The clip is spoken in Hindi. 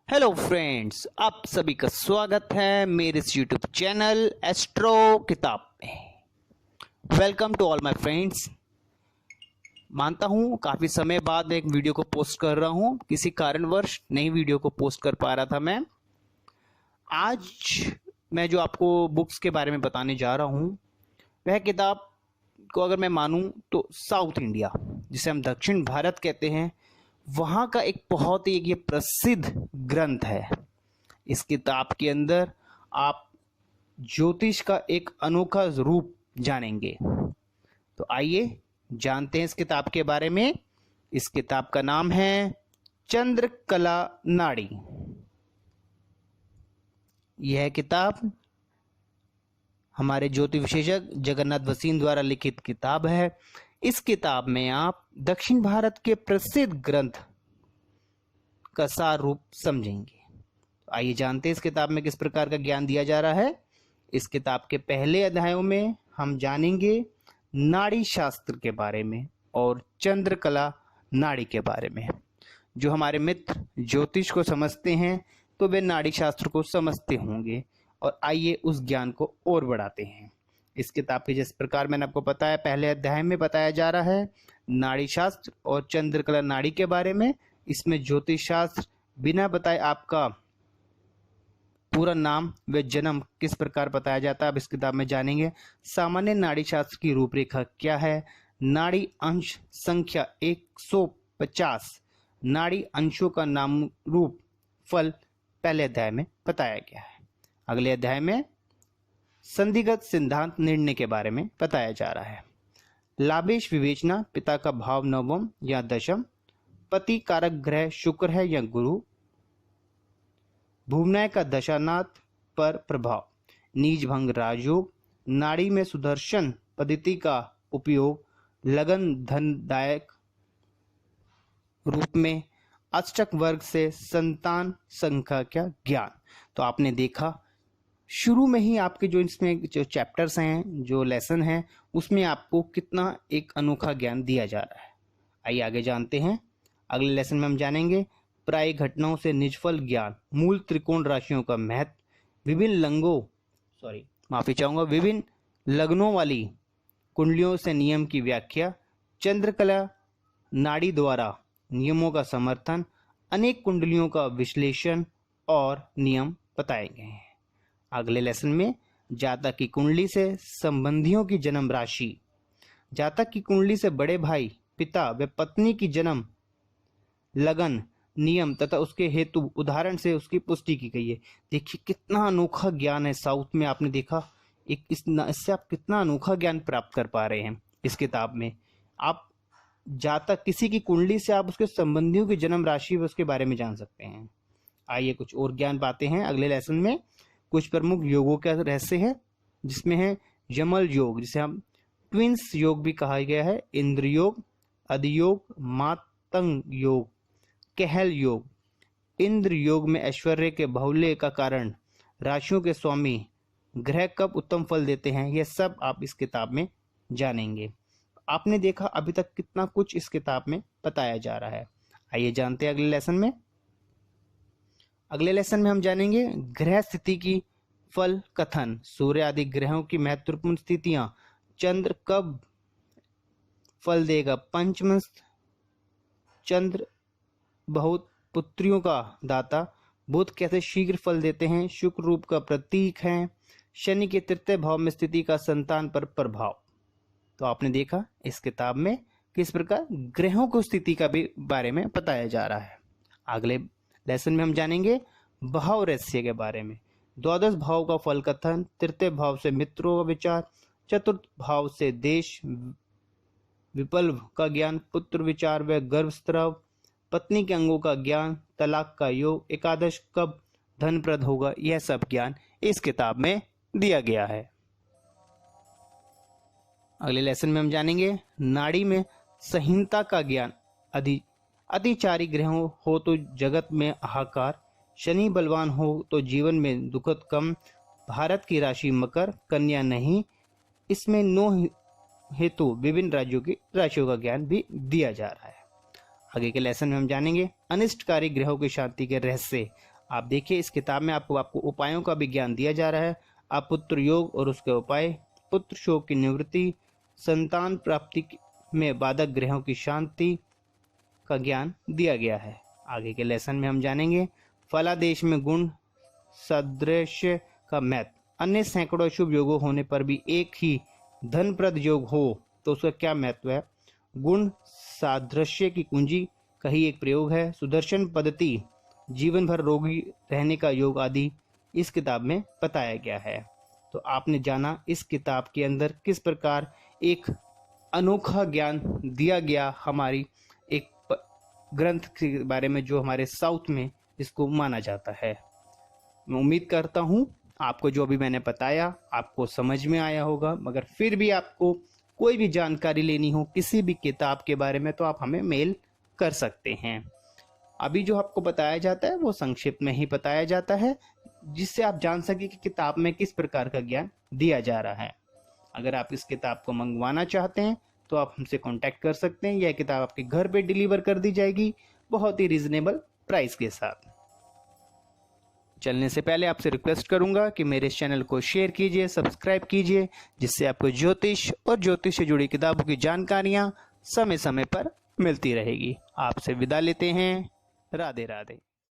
हेलो फ्रेंड्स, आप सभी का स्वागत है मेरे इस यूट्यूब चैनल एस्ट्रो किताब में। Welcome to all my friends. मानता हूँ काफ़ी समय बाद एक वीडियो को पोस्ट कर रहा हूँ, किसी कारणवश नई वीडियो को पोस्ट कर पा रहा था मैं। आज मैं जो आपको बुक्स के बारे में बताने जा रहा हूँ, वह किताब को अगर मैं मानूँ तो साउथ इंडिया, जिसे हम दक्षिण भारत कहते हैं, वहाँ का एक बहुत ही ये प्रसिद्ध ग्रंथ है। इस किताब के अंदर आप ज्योतिष का एक अनोखा रूप जानेंगे। तो आइए जानते हैं इस किताब के बारे में। इस किताब का नाम है चंद्रकला नाड़ी। यह किताब हमारे ज्योतिष विशेषज्ञ जगन्नाथ वसीन द्वारा लिखित किताब है। इस किताब में आप दक्षिण भारत के प्रसिद्ध ग्रंथ का सार रूप समझेंगे। आइए जानते हैं इस किताब में किस प्रकार का ज्ञान दिया जा रहा है। इस किताब के पहले अध्यायों में हम जानेंगे नाड़ी शास्त्र के बारे में और चंद्रकला नाड़ी के बारे में। जो हमारे मित्र ज्योतिष को समझते हैं तो वे नाड़ी शास्त्र को समझते होंगे। और आइए उस ज्ञान को और बढ़ाते हैं। इस किताब के जिस प्रकार मैंने आपको बताया, पहले अध्याय में बताया जा रहा है नाड़ी शास्त्र और चंद्रकला नाड़ी के बारे में। इसमें ज्योतिष शास्त्र बिना बताए आपका पूरा नाम व जन्म किस प्रकार बताया जाता है, अब इस किताब में जानेंगे। सामान्य नाड़ी शास्त्र की रूपरेखा क्या है, नाड़ी अंश संख्या 150, नाड़ी अंशों का नाम रूप फल पहले अध्याय में बताया गया है। अगले अध्याय में संधिगत सिद्धांत निर्णय के बारे में बताया जा रहा है। लाभेश विवेचना, पिता का भाव नवम या दशम, पति कारक ग्रह शुक्र है या गुरु, भुवनय का दशानाथ पर प्रभाव, नीच भंग राजयोग, नाड़ी में सुदर्शन पद्धति का उपयोग लगन धनदायक रूप में, अष्टक वर्ग से संतान संख्या का ज्ञान। तो आपने देखा शुरू में ही आपके जो इसमें जो चैप्टर्स हैं, जो लेसन हैं, उसमें आपको कितना एक अनोखा ज्ञान दिया जा रहा है। आइए आगे जानते हैं। अगले लेसन में हम जानेंगे प्राय घटनाओं से निजफल ज्ञान, मूल त्रिकोण राशियों का महत्व, विभिन्न लग्नों वाली कुंडलियों से नियम की व्याख्या, चंद्रकला नाड़ी द्वारा नियमों का समर्थन, अनेक कुंडलियों का विश्लेषण और नियम बताए गए हैं। अगले लेसन में जातक की कुंडली से संबंधियों की जन्म राशि, जातक की कुंडली से बड़े भाई, पिता व पत्नी की जन्म लगन, नियम तथा उसके हेतु उदाहरण से उसकी पुष्टि की गई है। देखिए कितना अनोखा ज्ञान है। साउथ में आपने देखा इससे आप कितना अनोखा ज्ञान प्राप्त कर पा रहे हैं। इस किताब में आप जातक किसी की कुंडली से आप उसके संबंधियों की जन्म राशि व उसके बारे में जान सकते हैं। आइए कुछ और ज्ञान पाते हैं अगले लेसन में। कुछ प्रमुख योगों का रहस्य है, जिसमें है यमल योग, जिसे हम ट्विंस योग भी कहा गया है, इंद्र योग, अधियोग, मातंग योग, कहल योग। इंद्र योग में ऐश्वर्य के बहुल्य का कारण, राशियों के स्वामी ग्रह कब उत्तम फल देते हैं, यह सब आप इस किताब में जानेंगे। आपने देखा अभी तक कितना कुछ इस किताब में बताया जा रहा है। आइए जानते हैं अगले लेसन में। अगले लेसन में हम जानेंगे ग्रह स्थिति की फल कथन, सूर्य आदि ग्रहों की महत्वपूर्ण स्थितियां, चंद्र कब फल देगा, पंचमस्थ चंद्र बहुत पुत्रियों का दाता, बुध कैसे शीघ्र फल देते हैं, शुक्र रूप का प्रतीक है, शनि के तृतीय भाव में स्थिति का संतान पर प्रभाव। तो आपने देखा इस किताब में किस प्रकार ग्रहों को स्थिति का भी बारे में बताया जा रहा है। अगले लेसन में हम जानेंगे भाव रहस्य के बारे में, द्वादश भाव का फल कथन, तृतीय भाव से मित्रों का विचार, चतुर्थ भाव से देश विप्लव का ज्ञान, पुत्र विचार व गर्भस्राव, पत्नी के अंगों का ज्ञान, तलाक का योग, एकादश कब धनप्रद होगा, यह सब ज्ञान इस किताब में दिया गया है। अगले लेसन में हम जानेंगे नाड़ी में संहिता का ज्ञान, अतिचारी ग्रहों हो तो जगत में हाहाकार, शनि बलवान हो तो जीवन में दुखद कम, भारत की राशि मकर, कन्या नहीं, इसमें 9 हेतु विभिन्न राज्यों की राशियों का ज्ञान भी दिया जा रहा है। आगे के लेसन में हम जानेंगे अनिष्टकारी ग्रहों की शांति के रहस्य, आप देखिए इस किताब में आपको उपायों का भी ज्ञान दिया जा रहा है। अपुत्र योग और उसके उपाय, पुत्र शोक की निवृत्ति, संतान प्राप्ति में बाधक ग्रहों की शांति का ज्ञान दिया गया है। आगे के लेसन में हम जानेंगे फलादेश में गुण सादृश्य का महत्व। अन्य सैकड़ों शुभ योगों होने पर भी एक ही धनप्रद योग हो तो उसका क्या महत्व है। गुण सादृश्य की कुंजी का ही एक प्रयोग है। सुदर्शन पद्धति, जीवन भर रोगी रहने का योग आदि इस किताब में बताया गया है। तो आपने जाना इस किताब के अंदर किस प्रकार एक अनोखा ज्ञान दिया गया हमारी एक ग्रंथ के बारे में जो हमारे साउथ में इसको माना जाता है। मैं उम्मीद करता हूँ आपको जो भी मैंने बताया आपको समझ में आया होगा। मगर फिर भी आपको कोई भी जानकारी लेनी हो किसी भी किताब के बारे में तो आप हमें मेल कर सकते हैं। अभी जो आपको बताया जाता है वो संक्षिप्त में ही बताया जाता है, जिससे आप जान सके कि किताब में किस प्रकार का ज्ञान दिया जा रहा है। अगर आप इस किताब को मंगवाना चाहते हैं तो आप हमसे कांटेक्ट कर सकते हैं। यह किताब आपके घर पे डिलीवर कर दी जाएगी बहुत ही रीजनेबल प्राइस के साथ। चलने से पहले आपसे रिक्वेस्ट करूंगा कि मेरे इस चैनल को शेयर कीजिए, सब्सक्राइब कीजिए, जिससे आपको ज्योतिष और ज्योतिष से जुड़ी किताबों की जानकारियां समय समय पर मिलती रहेगी। आपसे विदा लेते हैं। राधे राधे।